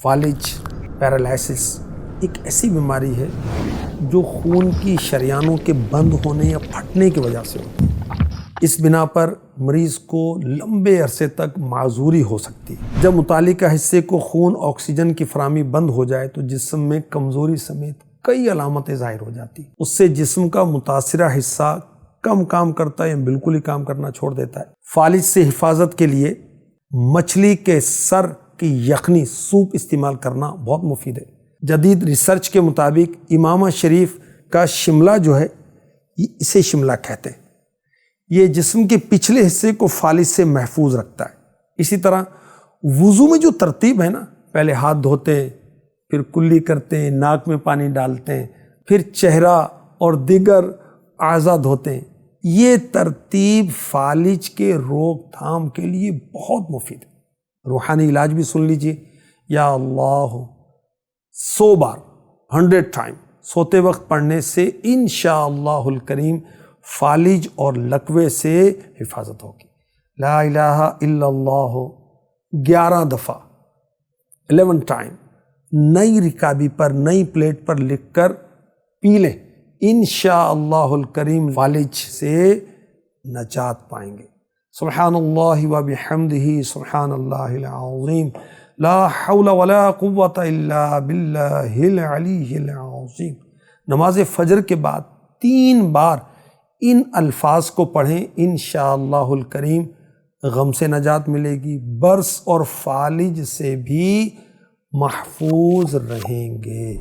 فالج پیرالائسس ایک ایسی بیماری ہے جو خون کی شریانوں کے بند ہونے یا پھٹنے کی وجہ سے ہوتی ہے۔ اس بنا پر مریض کو لمبے عرصے تک معذوری ہو سکتی ہے۔ جب متعلقہ حصے کو خون آکسیجن کی فراہمی بند ہو جائے تو جسم میں کمزوری سمیت کئی علامتیں ظاہر ہو جاتی ہیں۔ اس سے جسم کا متاثرہ حصہ کم کام کرتا ہے یا بالکل ہی کام کرنا چھوڑ دیتا ہے۔ فالج سے حفاظت کے لیے مچھلی کے سر کی یخنی سوپ استعمال کرنا بہت مفید ہے۔ جدید ریسرچ کے مطابق امامہ شریف کا شملہ جو ہے اسے شملہ کہتے ہیں، یہ جسم کے پچھلے حصے کو فالج سے محفوظ رکھتا ہے۔ اسی طرح وضو میں جو ترتیب ہے نا، پہلے ہاتھ دھوتے ہیں، پھر کلی کرتے ہیں، ناک میں پانی ڈالتے ہیں، پھر چہرہ اور دیگر اعضاء دھوتے ہیں، یہ ترتیب فالج کے روک تھام کے لیے بہت مفید ہے۔ روحانی علاج بھی سن لیجئے، یا اللہ 100 بار 100 ٹائم سوتے وقت پڑھنے سے انشاءاللہ الکریم فالج اور لکوے سے حفاظت ہوگی۔ لا الہ الا اللہ 11 دفعہ 11 ٹائم نئی رکابی پر، نئی پلیٹ پر لکھ کر پی لیں، انشاءاللہ الکریم فالج سے نجات پائیں گے۔ سبحان اللہ و بحمدہ سبحان اللہ العظیم، لا حول ولا قوة الا باللہ العلی العظیم۔ نماز فجر کے بعد 3 بار ان الفاظ کو پڑھیں، انشاءاللہ الکریم غم سے نجات ملے گی، برس اور فالج سے بھی محفوظ رہیں گے۔